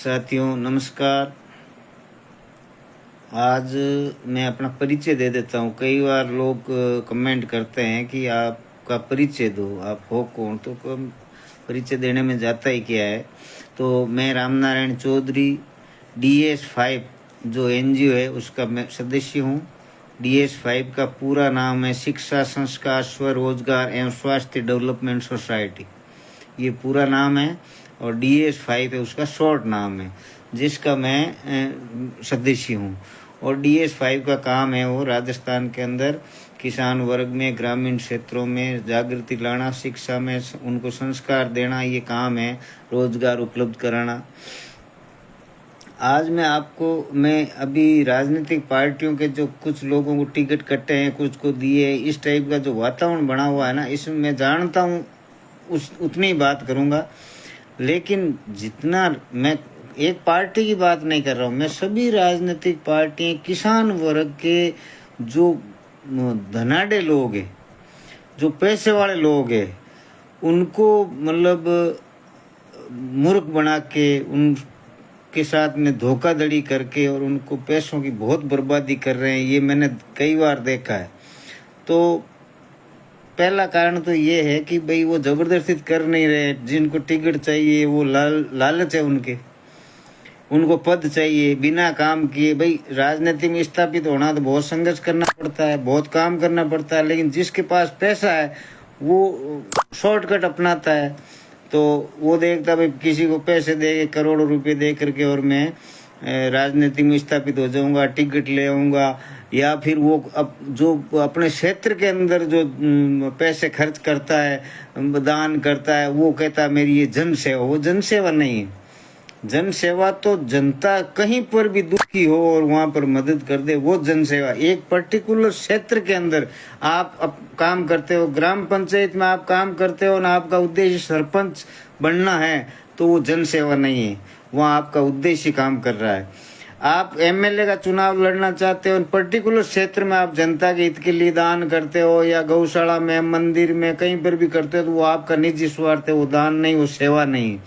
साथियों नमस्कार। आज मैं अपना परिचय दे देता हूँ। कई बार लोग कमेंट करते हैं कि आपका परिचय दो, आप हो कौन। तो परिचय देने में जाता ही क्या है। तो मैं रामनारायण चौधरी DS5 जो NGO है उसका मैं सदस्य हूँ। DS5 का पूरा नाम है शिक्षा संस्कार स्वरोजगार एवं स्वास्थ्य डेवलपमेंट सोसाइटी, ये पूरा नाम है। और DS5 है उसका शॉर्ट नाम है, जिसका मैं सदस्य हूँ। और DS5 का काम है वो राजस्थान के अंदर किसान वर्ग में, ग्रामीण क्षेत्रों में जागृति लाना, शिक्षा में उनको संस्कार देना, ये काम है। रोजगार उपलब्ध कराना। आज मैं अभी राजनीतिक पार्टियों के जो कुछ लोगों को टिकट कटे हैं, कुछ को दिए, इस टाइप का जो वातावरण बना हुआ है ना, इसमें मैं जानता हूँ उतनी ही बात करूँगा। लेकिन जितना मैं एक पार्टी की बात नहीं कर रहा हूँ, मैं सभी राजनीतिक पार्टियां, किसान वर्ग के जो धनाढ़ लोग हैं, जो पैसे वाले लोग हैं, उनको मतलब मूर्ख बना के, उनके साथ में धोखाधड़ी करके और उनको पैसों की बहुत बर्बादी कर रहे हैं। ये मैंने कई बार देखा है। तो पहला कारण तो ये है कि भाई वो जबरदस्ती कर नहीं रहे। जिनको टिकट चाहिए वो लालच है उनको पद चाहिए बिना काम किए। भाई राजनीति में स्थापित होना तो बहुत संघर्ष करना पड़ता है, बहुत काम करना पड़ता है। लेकिन जिसके पास पैसा है वो शॉर्टकट अपनाता है। तो वो देखता भाई किसी को पैसे दे, करोड़ों रुपए दे करके और मैं राजनीति में स्थापित हो जाऊंगा, टिकट ले आऊंगा। या फिर वो जो अपने क्षेत्र के अंदर जो पैसे खर्च करता है, दान करता है, वो कहता है मेरी ये जन सेवा। वो जन सेवा नहीं है। जन सेवा तो जनता कहीं पर भी दुखी हो और वहां पर मदद कर दे, वो जन सेवा। एक पर्टिकुलर क्षेत्र के अंदर आप काम करते हो, ग्राम पंचायत में आप काम करते हो ना, आपका उद्देश्य सरपंच बनना है, तो वो जन सेवा नहीं है। वहाँ आपका उद्देश्य काम कर रहा है। आप MLA का चुनाव लड़ना चाहते हो, पर्टिकुलर क्षेत्र में आप जनता के हित के लिए दान करते हो, या गौशाला में, मंदिर में, कहीं पर भी करते हो, तो वो आपका निजी स्वार्थ है, वो दान नहीं, वो सेवा नहीं।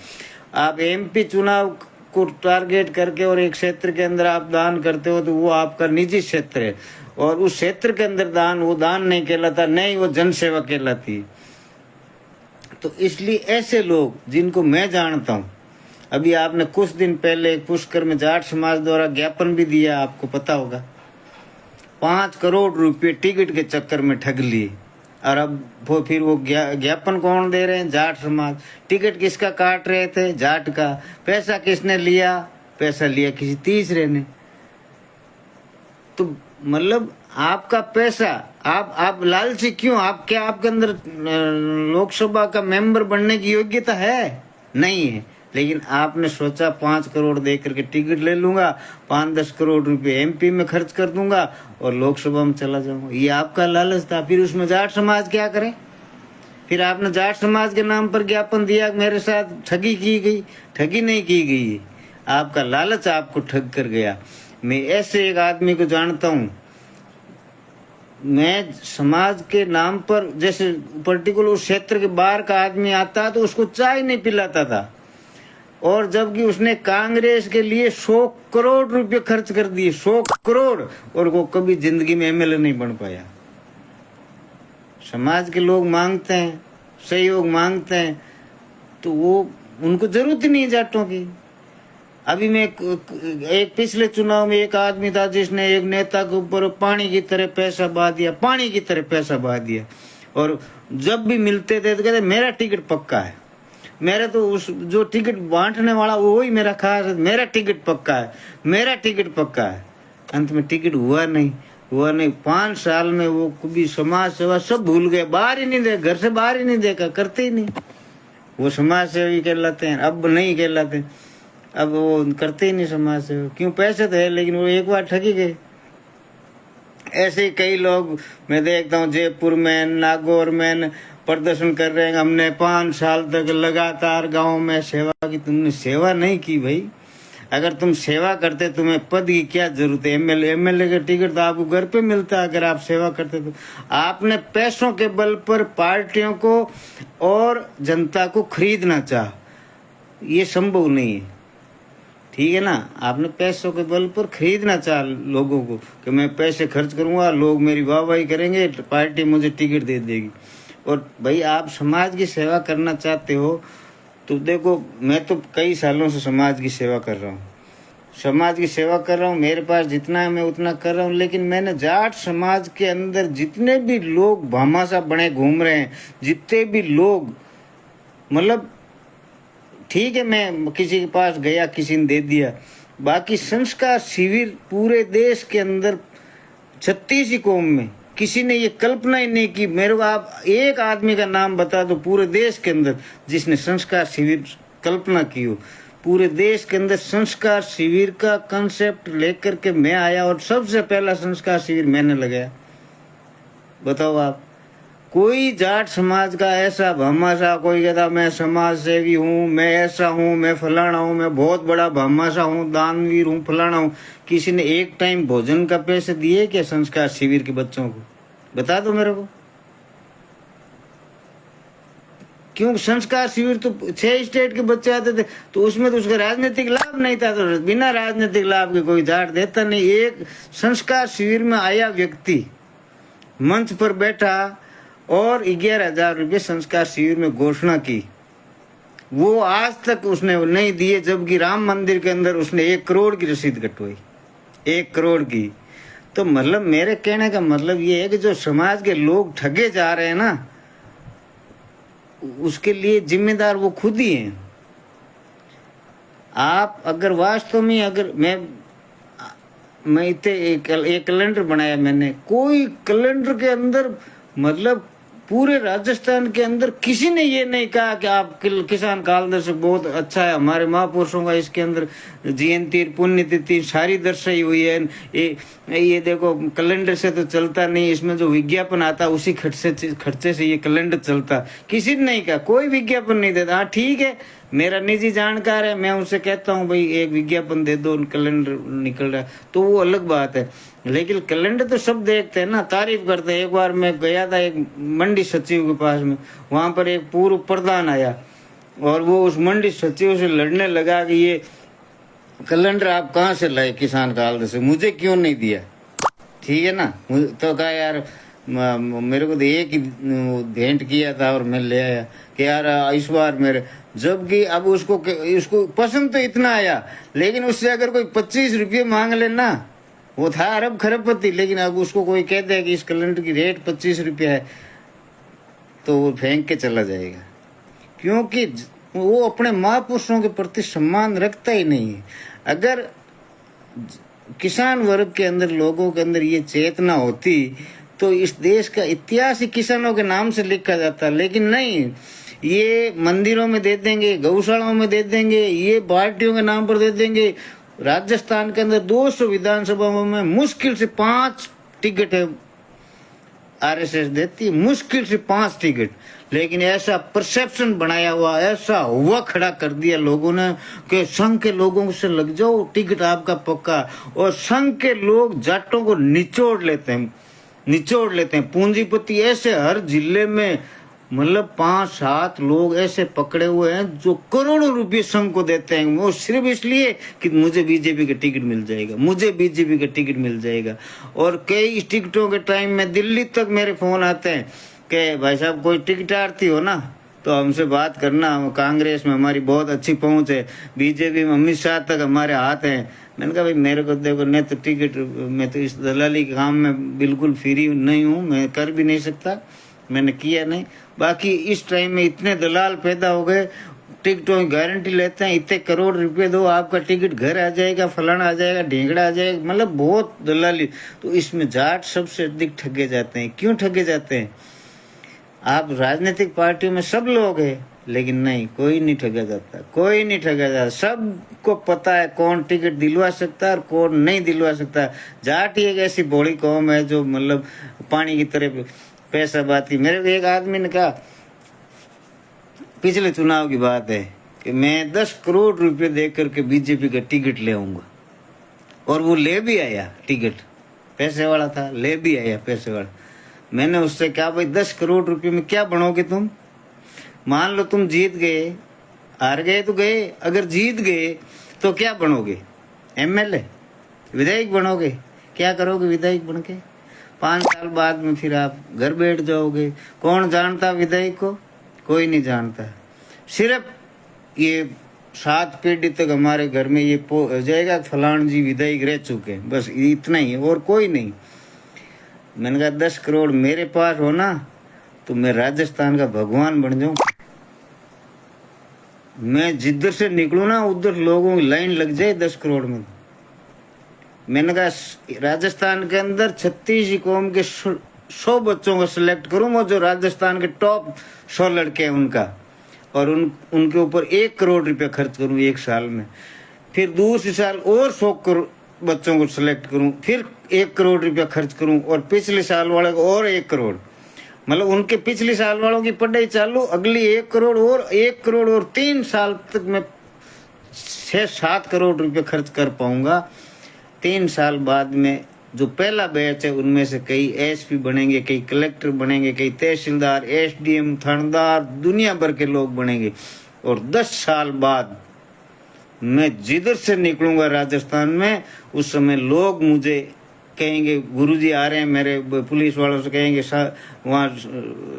आप MP चुनाव को टारगेट करके और एक क्षेत्र के अंदर आप दान करते हो, तो वो आपका निजी क्षेत्र है और उस क्षेत्र के अंदर दान, वो दान नहीं कहलाता, नहीं वो जन सेवा कहलाती। तो इसलिए ऐसे लोग जिनको मैं जानता हूँ, अभी आपने कुछ दिन पहले पुष्कर में जाट समाज द्वारा ज्ञापन भी दिया, आपको पता होगा। 5 करोड़ रुपए टिकट के चक्कर में ठग लिए। और अब फिर वो ज्ञापन कौन दे रहे हैं? जाट समाज। टिकट किसका काट रहे थे? जाट का। पैसा किसने लिया? पैसा लिया किसी तीसरे ने। तो मतलब आपका पैसा, आप लालची क्यों? क्या आपके अंदर लोकसभा का मेंबर बनने की योग्यता है? नहीं है। लेकिन आपने सोचा 5 करोड़ दे करके टिकट ले लूंगा, 5-10 करोड़ रुपए MP में खर्च कर दूंगा और लोकसभा में चला जाऊंगा। ये आपका लालच था। फिर उसमें जाट समाज क्या करे? फिर आपने जाट समाज के नाम पर ज्ञापन दिया, मेरे साथ ठगी की गई। ठगी नहीं की गई, आपका लालच आपको ठग कर गया। मैं ऐसे एक आदमी को जानता हूँ। मैं समाज के नाम पर, जैसे पर्टिकुलर उस क्षेत्र के बाहर का आदमी आता तो उसको चाय नहीं पिलाता था, और जबकि उसने कांग्रेस के लिए 100 करोड़ रुपए खर्च कर दिए, 100 करोड़, और वो कभी जिंदगी में MLA नहीं बन पाया। समाज के लोग मांगते हैं, सहयोग मांगते हैं, तो वो उनको जरूरत ही नहीं है जाटों की। अभी मैं एक पिछले चुनाव में एक आदमी था जिसने एक नेता के ऊपर पानी की तरह पैसा बहा दिया, पानी की तरह पैसा बहा दिया। और जब भी मिलते थे तो कहते मेरा टिकट पक्का है, मेरा तो उस जो टिकट बांटने वाला वो ही मेरा खास है, मेरा टिकट पक्का है, मेरा टिकट पक्का है। अंत में टिकट हुआ नहीं। 5 साल में वो कभी समाज सेवा सब भूल गए, बाहर ही नहीं देखा, घर से बाहर ही नहीं देखा, करते ही नहीं। वो समाज सेवी कहलाते हैं, अब नहीं कहलाते, अब वो करते ही नहीं समाज सेवा। क्यों? पैसे तो है, लेकिन वो एक बार ठगी गए। ऐसे ही कई लोग मैं देखता हूँ जयपुर में, नागौर में प्रदर्शन कर रहे हैं, हमने 5 साल तक लगातार गांव में सेवा की। तुमने सेवा नहीं की भाई। अगर तुम सेवा करते, तुम्हें पद की क्या जरूरत है? MLA का टिकट तो आपको घर पे मिलता है। अगर आप सेवा करते तो आपने पैसों के बल पर पार्टियों को और जनता को खरीदना चाहा, ये संभव नहीं है। ठीक है ना। आपने पैसों के बल पर खरीदना चाह लोगों को कि मैं पैसे खर्च करूंगा, लोग मेरी वाहवाही करेंगे, पार्टी मुझे टिकट दे देगी। और भाई आप समाज की सेवा करना चाहते हो तो देखो, मैं तो कई सालों से समाज की सेवा कर रहा हूँ, समाज की सेवा कर रहा हूँ, मेरे पास जितना है मैं उतना कर रहा हूँ। लेकिन मैंने जाट समाज के अंदर जितने भी लोग भामाशाह बने घूम रहे हैं, जितने भी लोग मतलब ठीक है, मैं किसी के पास गया, किसी ने दे दिया, बाकी संस्कार शिविर पूरे देश के अंदर 36 ही कौम में किसी ने ये कल्पना ही नहीं की। मेरे को आप एक आदमी का नाम बता दो पूरे देश के अंदर जिसने संस्कार शिविर कल्पना की हो। पूरे देश के अंदर संस्कार शिविर का कंसेप्ट लेकर के मैं आया और सबसे पहला संस्कार शिविर मैंने लगाया। बताओ आप, कोई जाट समाज का ऐसा भामाशाह कोई कहता मैं समाज सेवी हूँ, मैं ऐसा हूँ, मैं फलाना हूँ, मैं बहुत बड़ा भामाशाह हूँ, दानवीर हूँ, फलाना हूँ, किसी ने एक टाइम भोजन का पैसे दिए क्या संस्कार शिविर के बच्चों को? बता दो मेरे को। क्यों? संस्कार शिविर तो 6 स्टेट के बच्चे आते थे, तो उसमें तो उसका राजनीतिक लाभ नहीं था, तो बिना राजनीतिक लाभ के कोई जाट देता नहीं। एक संस्कार शिविर में आया व्यक्ति मंच पर बैठा और 11,000 रुपये संस्कार शिविर में घोषणा की, वो आज तक उसने नहीं दिए, जबकि राम मंदिर के अंदर उसने 1 करोड़ की रसीद कटवाई, 1 करोड़ की। तो मतलब मेरे कहने का मतलब ये है कि जो समाज के लोग ठगे जा रहे हैं ना, उसके लिए जिम्मेदार वो खुद ही हैं। आप अगर वास्तव में, अगर मैं इतने एक कैलेंडर बनाया मैंने, कोई कैलेंडर के अंदर मतलब पूरे राजस्थान के अंदर किसी ने ये नहीं कहा कि आप किसान काल दर्शक बहुत अच्छा है, हमारे महापुरुषों का इसके अंदर जयंती पुण्यतिथि सारी दर्शाई हुई है। ये देखो कैलेंडर से तो चलता नहीं, इसमें जो विज्ञापन आता उसी खर्चे से ये कैलेंडर चलता, किसी ने नहीं कहा, कोई विज्ञापन नहीं देता। हाँ ठीक है, मेरा निजी जानकार है, मैं उनसे कहता हूँ भाई एक विज्ञापन दे दो, कैलेंडर निकल रहा है, तो वो अलग बात है। लेकिन कैलेंडर तो सब देखते हैं ना, तारीफ करते हैं। एक बार मैं गया था एक मंडी सचिव के पास में, वहां पर एक पूर्व प्रधान आया और वो उस मंडी सचिव से लड़ने लगा कि ये कैलेंडर आप कहाँ से लाए किसान काल से, मुझे क्यों नहीं दिया? ठीक है ना। तो कहा यार मेरे को तो एक ही भेंट किया था और मैं ले आया कि यार इस बार मेरे, जबकि अब उसको पसंद तो इतना आया, लेकिन उससे अगर कोई 25 रुपये मांग लेना, वो था अरब खरबपति, लेकिन अब उसको कोई कहते हैं कि इस कैलेंडर की रेट 25 रुपया है, तो वो फेंक के चला जाएगा, क्योंकि वो अपने महापुरुषों के प्रति सम्मान रखता ही नहीं है। अगर किसान वर्ग के अंदर, लोगों के अंदर ये चेतना होती तो इस देश का इतिहास ही किसानों के नाम से लिखा जाता, लेकिन नहीं, ये मंदिरों में दे देंगे, गौशालाओं में दे देंगे, ये पार्टियों के नाम पर दे देंगे। राजस्थान के अंदर 200 विधानसभाओं में मुश्किल से 5 टिकट है आरएसएस देती है, मुश्किल से 5 टिकट। लेकिन ऐसा परसेप्शन बनाया हुआ, ऐसा हुआ खड़ा कर दिया लोगों ने कि संघ के लोगों से लग जाओ, टिकट आपका पक्का। और संघ के लोग जाटों को निचोड़ लेते हैं। पूंजीपति ऐसे हर जिले में मतलब 5-7 लोग ऐसे पकड़े हुए हैं जो करोड़ों रुपए संघ को देते हैं, वो सिर्फ इसलिए कि मुझे बीजेपी का टिकट मिल जाएगा, और कई टिकटों के टाइम में दिल्ली तक मेरे फोन आते हैं कि भाई साहब कोई टिकट आरती हो ना तो हमसे बात करना, कांग्रेस में हमारी बहुत अच्छी पहुंच है, बीजेपी में अमित शाह तक हमारे हाथ हैं। मैंने कहा भाई मेरे को देखो, न तो टिकट, मैं तो इस दलाली के काम में बिल्कुल फ्री नहीं हूँ, मैं कर भी नहीं सकता, मैंने किया नहीं। बाकी इस टाइम में इतने दलाल पैदा हो गए, टिकटों की गारंटी लेते हैं, इतने करोड़ रुपए दो आपका टिकट घर आ जाएगा, फलाना आ जाएगा, ढींगड़ा आ जाएगा, मतलब बहुत दलाली। तो इसमें जाट सबसे अधिक ठगे जाते हैं। क्यों ठगे जाते हैं? आप राजनीतिक पार्टियों में सब लोग हैं, लेकिन नहीं, कोई नहीं ठगा जाता, सबको पता है कौन टिकट दिलवा सकता है और कौन नहीं दिलवा सकता। जाट ही एक ऐसी भोली कौम है जो मतलब पानी की तरह पैसा बाती। मेरे को एक आदमी ने कहा, पिछले चुनाव की बात है, कि मैं 10 करोड़ रुपए दे करके बीजेपी का टिकट ले आऊंगा, और वो ले भी आया टिकट, पैसे वाला था, ले भी आया पैसे वाला। मैंने उससे कहा भाई 10 करोड़ रुपए में क्या बनोगे तुम? मान लो तुम जीत गए, हार गए तो गए, अगर जीत गए तो क्या बनोगे? एमएलए, विधायक बनोगे? क्या करोगे विधायक बन के? 5 साल बाद में फिर आप घर बैठ जाओगे। कौन जानता विधायक को? कोई नहीं जानता। सिर्फ ये 7 पीढ़ी तक हमारे घर में ये जाएगा फलान जी विधायक रह चुके हैं, बस इतना ही, और कोई नहीं। मैंने कहा 10 करोड़ मेरे पास हो ना तो मैं राजस्थान का भगवान बन जाऊं। मैं जिधर से निकलूं ना उधर लोगों की लाइन लग जाए 10 करोड़ में। मैंने कहा राजस्थान के अंदर 36 कौम के 100 बच्चों को सिलेक्ट करूंगा, जो राजस्थान के टॉप 100 लड़के हैं उनका, और उनके ऊपर 1 करोड़ रुपया खर्च करूं 1 साल में। फिर दूसरे साल और 100 करोड़ बच्चों को सिलेक्ट करूं, फिर 1 करोड़ रुपया खर्च करूं, और पिछले साल वाले को और 1 करोड़, मतलब उनके पिछले साल वालों की पढ़ाई चालू, अगली 1 करोड़ और 1 करोड़ और 3 साल तक मैं 6-7 करोड़ रुपये खर्च कर पाऊंगा। 3 साल बाद में जो पहला बैच है उनमें से कई एसपी बनेंगे, कई कलेक्टर बनेंगे, कई तहसीलदार, एसडीएम, थानेदार, दुनिया भर के लोग बनेंगे। और 10 साल बाद मैं जिधर से निकलूंगा राजस्थान में, उस समय लोग मुझे कहेंगे गुरुजी आ रहे हैं, मेरे पुलिस वालों से कहेंगे वहाँ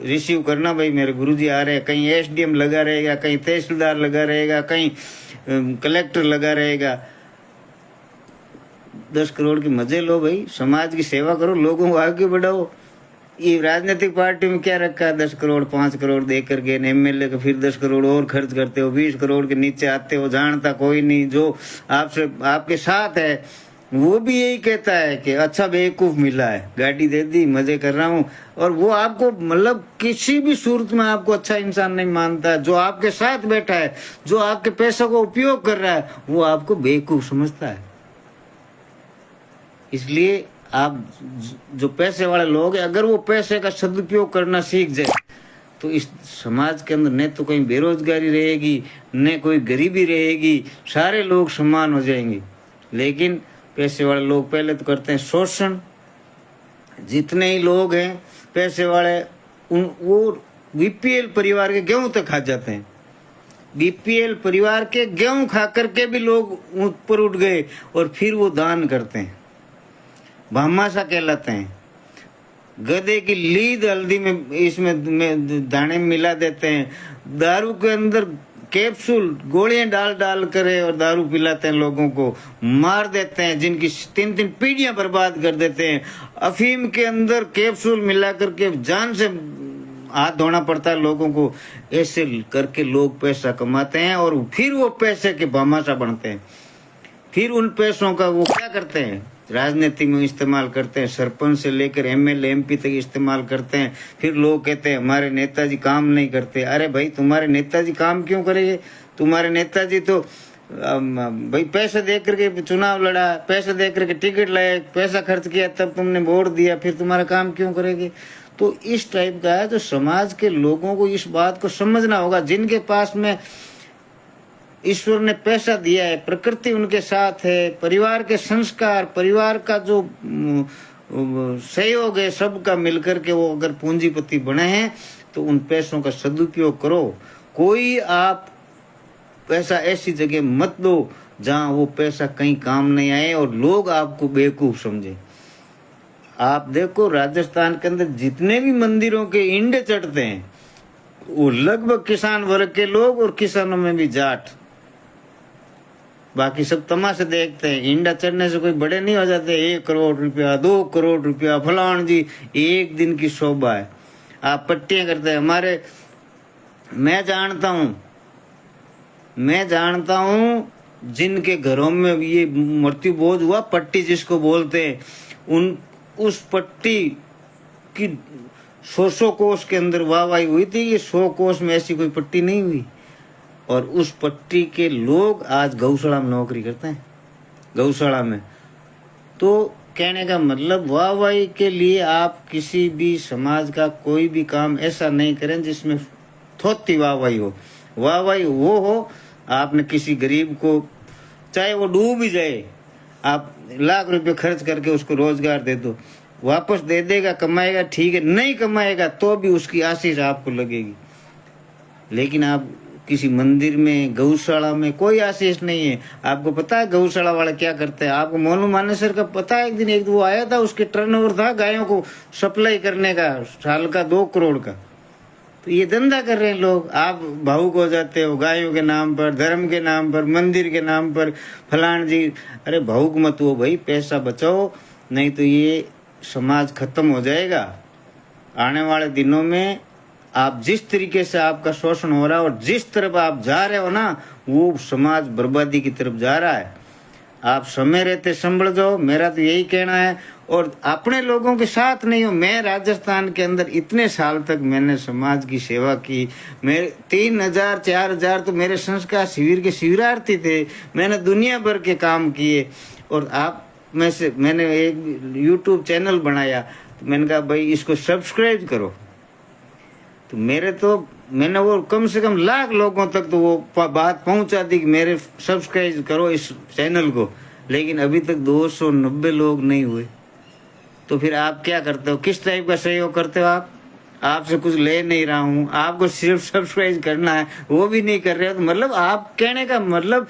रिसीव करना भाई, मेरे गुरुजी आ रहे हैं। कहीं एसडीएम लगा रहेगा, कहीं तहसीलदार लगा रहेगा, कहीं कलेक्टर लगा रहेगा। 10 करोड़ की मजे लो भाई, समाज की सेवा करो, लोगों को आगे बढ़ाओ। ये राजनीतिक पार्टी में क्या रखा है? 10 करोड़ 5 करोड़ दे करके एमएलए को फिर 10 करोड़ और खर्च करते हो, 20 करोड़ के नीचे आते हो, जानता कोई नहीं। जो आपसे आपके साथ है वो भी यही कहता है कि अच्छा बेवकूफ मिला है, गाड़ी दे दी, मजे कर रहा हूँ, और वो आपको मतलब किसी भी सूरत में आपको अच्छा इंसान नहीं मानता। जो आपके साथ बैठा है, जो आपके पैसों को उपयोग कर रहा है, वो आपको बेवकूफ समझता है। इसलिए आप जो पैसे वाले लोग हैं, अगर वो पैसे का सदुपयोग करना सीख जाए तो इस समाज के अंदर न तो कहीं बेरोजगारी रहेगी, न कोई गरीबी रहेगी, सारे लोग समान हो जाएंगे। लेकिन पैसे वाले लोग पहले तो करते हैं शोषण। जितने ही लोग हैं पैसे वाले, वो बीपीएल परिवार के गेहूं तक खा जाते हैं। बीपीएल परिवार के गेहूं खा करके भी लोग ऊपर उठ गए, और फिर वो दान करते हैं, भामाशा कहलाते हैं। गधे की लीद हल्दी में इसमें दाने मिला देते हैं। दारू के अंदर कैप्सूल गोलियां डाल डाल करे और दारू पिलाते हैं, लोगों को मार देते हैं, जिनकी 3-3 पीढ़ियां बर्बाद कर देते हैं। अफीम के अंदर कैप्सूल मिला करके जान से हाथ धोना पड़ता है लोगों को। ऐसे करके लोग पैसा कमाते हैं, और फिर वो पैसे के भामाशा बनते हैं। फिर उन पैसों का वो क्या करते हैं? राजनीति में इस्तेमाल करते हैं। सरपंच से लेकर एमएलए एमपी तक इस्तेमाल करते हैं। फिर लोग कहते हैं हमारे नेताजी काम नहीं करते। अरे भाई, तुम्हारे नेताजी काम क्यों करेंगे? तुम्हारे नेताजी तो भाई पैसे दे करके चुनाव लड़ा, पैसे दे करके टिकट लाए, पैसा खर्च किया, तब तुमने वोट दिया, फिर तुम्हारा काम क्यों करेंगे? तो इस टाइप का है। तो समाज के लोगों को इस बात को समझना होगा। जिनके पास में ईश्वर ने पैसा दिया है, प्रकृति उनके साथ है, परिवार के संस्कार, परिवार का जो सहयोग है, सबका मिलकर के वो अगर पूंजीपति बने हैं, तो उन पैसों का सदुपयोग करो। कोई आप पैसा ऐसी जगह मत दो जहां वो पैसा कहीं काम नहीं आए और लोग आपको बेवकूफ समझे। आप देखो राजस्थान के अंदर जितने भी मंदिरों के इंडे चढ़ते हैं, वो लगभग किसान वर्ग के लोग, और किसानों में भी जाट, बाकी सब तमाशे देखते हैं। इंडा चढ़ने से कोई बड़े नहीं हो जाते। 1 करोड़ रुपया, 2 करोड़ रुपया, फलान जी, एक दिन की शोभा है। आप पट्टियां करते हैं। हमारे मैं जानता हूं जिनके घरों में ये मृत्यु भोज हुआ, पट्टी जिसको बोलते हैं, उस पट्टी की 100 कोष के अंदर वाहवाही हुई थी कि 100 कोष में ऐसी कोई पट्टी नहीं हुई। और उस पट्टी के लोग आज गौशाला में नौकरी करते हैं, गौशाला में। तो कहने का मतलब, वाहवाही के लिए आप किसी भी समाज का कोई भी काम ऐसा नहीं करें जिसमें थोती वाहवाही हो। वाहवाही वो हो, आपने किसी गरीब को, चाहे वो डूब ही जाए, आप लाख रुपए खर्च करके उसको रोजगार दे दो, वापस दे देगा, कमाएगा, ठीक है। नहीं कमाएगा तो भी उसकी आशीष आपको लगेगी। लेकिन आप किसी मंदिर में, गौशाला में कोई आशीष नहीं है। आपको पता है गौशाला वाले क्या करते हैं? आपको मोनू मानेसर का पता है? एक दिन एक वो आया था, उसके टर्नओवर था गायों को सप्लाई करने का साल का 2 करोड़ का। तो ये धंधा कर रहे हैं लोग। आप भावुक हो जाते हो गायों के नाम पर, धर्म के नाम पर, मंदिर के नाम पर, फलान जी। अरे भावुक मत हो भाई, पैसा बचाओ, नहीं तो ये समाज खत्म हो जाएगा। आने वाले दिनों में आप जिस तरीके से आपका शोषण हो रहा है और जिस तरफ आप जा रहे हो ना, वो समाज बर्बादी की तरफ जा रहा है। आप समय रहते संभल जाओ, मेरा तो यही कहना है। और अपने लोगों के साथ नहीं हो। मैं राजस्थान के अंदर इतने साल तक मैंने समाज की सेवा की। मेरे 3000 4000 तो मेरे संस्कार शिविर के शिविरार्थी थे। मैंने दुनिया भर के काम किए। और आप में से मैंने एक यूट्यूब चैनल बनाया, तो मैंने कहा भाई इसको सब्सक्राइब करो। तो मैंने वो कम से कम लाख लोगों तक तो वो बात पहुंचा दी कि मेरे सब्सक्राइब करो इस चैनल को। लेकिन अभी तक 290 लोग नहीं हुए। तो फिर आप क्या करते हो? किस टाइप का सहयोग करते हो आप? आपसे कुछ ले नहीं रहा हूं, आपको सिर्फ सब्सक्राइब करना है, वो भी नहीं कर रहे हो। तो मतलब आप कहने का मतलब,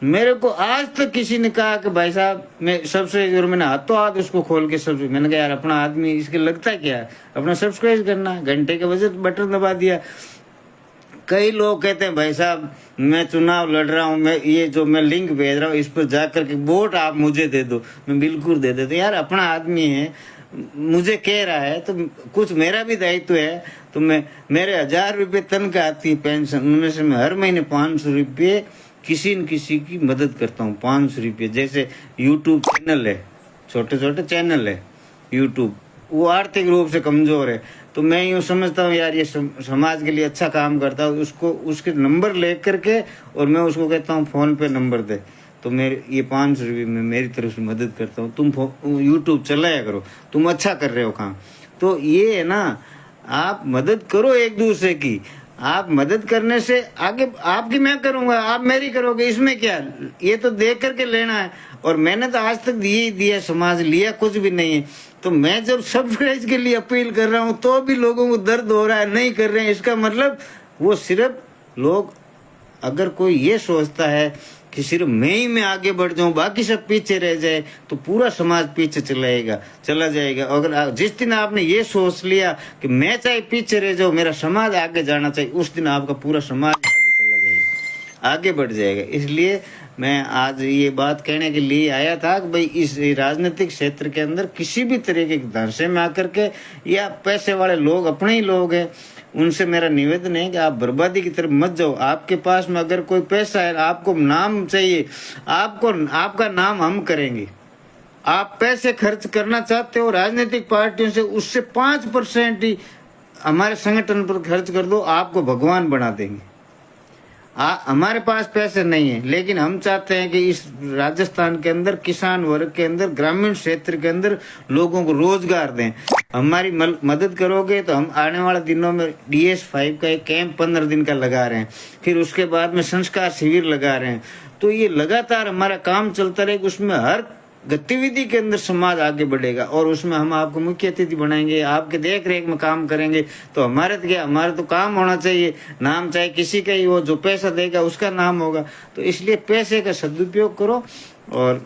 मेरे को आज तक किसी ने कहा कि भाई साहब मैं सब्सक्राइब, और मैंने हाथों हाथ उसको खोल के सब्सक्राइब, मैंने कहा यार अपना आदमी इसके लगता क्या है, अपना सब्सक्राइब करना, घंटे के वजह बटन दबा दिया। कई लोग कहते हैं भाई साहब मैं चुनाव लड़ रहा हूँ, मैं ये जो मैं लिंक भेज रहा हूँ इस पर जाकर के वोट आप मुझे दे दो। मैं बिल्कुल दे देता। यार अपना आदमी है, मुझे कह रहा है तो कुछ मेरा भी दायित्व है। तो मेरे 1000 रुपये तनख्वाह आती है पेंशन, उनमें से मैं हर महीने 500 रुपये किसी न किसी की मदद करता हूँ। 500 रुपये। जैसे यूट्यूब चैनल है, छोटे छोटे चैनल है यूट्यूब, वो आर्थिक रूप से कमजोर है, तो मैं यूँ समझता हूँ यार ये समाज के लिए अच्छा काम करता है, उसको उसके नंबर ले करके और मैं उसको कहता हूँ फ़ोन पे नंबर दे, तो मेरे ये 500 रुपये में मेरी तरफ से मदद करता हूँ। तुम यूट्यूब चलाया करो, तुम अच्छा कर रहे हो काम। तो ये है ना, आप मदद करो एक दूसरे की। आप मदद करने से आगे आपकी मैं करूंगा, आप मेरी करोगे, इसमें क्या? ये तो दे करके लेना है। और मैंने तो आज तक दिए ही दिया, समाज लिया कुछ भी नहीं है। तो मैं जब सब्सक्राइब के लिए अपील कर रहा हूँ तो भी लोगों को दर्द हो रहा है, नहीं कर रहे हैं। इसका मतलब वो सिर्फ लोग, अगर कोई ये सोचता है कि सिर्फ मैं आगे बढ़ जाऊं बाकी सब पीछे रह जाए, तो पूरा समाज पीछे चला जाएगा। अगर जिस दिन आपने ये सोच लिया कि मैं चाहे पीछे रह जाऊं, मेरा समाज आगे जाना चाहिए, उस दिन आपका पूरा समाज आगे चला जाएगा, आगे बढ़ जाएगा। इसलिए मैं आज ये बात कहने के लिए आया था कि भाई इस राजनीतिक क्षेत्र के अंदर किसी भी तरीके के ढांचे में आकर के, या पैसे वाले लोग अपने ही लोग हैं, उनसे मेरा निवेदन है कि आप बर्बादी की तरफ मत जाओ। आपके पास में अगर कोई पैसा है, आपको नाम चाहिए, आपका नाम हम करेंगे। आप पैसे खर्च करना चाहते हो राजनीतिक पार्टियों से, उससे 5% ही हमारे संगठन पर खर्च कर दो, आपको भगवान बना देंगे। हमारे पास पैसे नहीं है, लेकिन हम चाहते हैं कि इस राजस्थान के अंदर किसान वर्ग के अंदर, ग्रामीण क्षेत्र के अंदर लोगों को रोजगार दें। हमारी मदद करोगे तो हम आने वाले दिनों में DS5 का एक कैंप 15 दिन का लगा रहे हैं, फिर उसके बाद में संस्कार शिविर लगा रहे हैं। तो ये लगातार हमारा काम चलता रहेगा। उसमें हर गतिविधि के अंदर समाज आगे बढ़ेगा और उसमें हम आपको मुख्य अतिथि बनाएंगे, आपके देख रेख में काम करेंगे। तो हमारा तो काम होना चाहिए, नाम चाहे किसी का ही हो, जो पैसा देगा उसका नाम होगा। तो इसलिए पैसे का सदुपयोग करो। और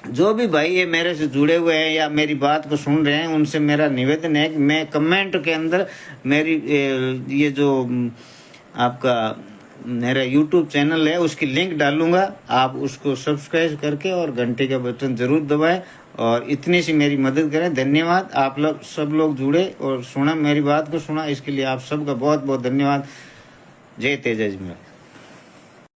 जो भी भाई ये मेरे से जुड़े हुए हैं या मेरी बात को सुन रहे हैं, उनसे मेरा निवेदन है कि मैं कमेंट के अंदर मेरी ये जो आपका मेरा YouTube चैनल है उसकी लिंक डालूंगा, आप उसको सब्सक्राइब करके और घंटे का बटन जरूर दबाएं और इतनी सी मेरी मदद करें। धन्यवाद। आप लोग सब लोग जुड़े और सुना, मेरी बात को सुना, इसके लिए आप सबका बहुत बहुत धन्यवाद। जय तेजस्वी।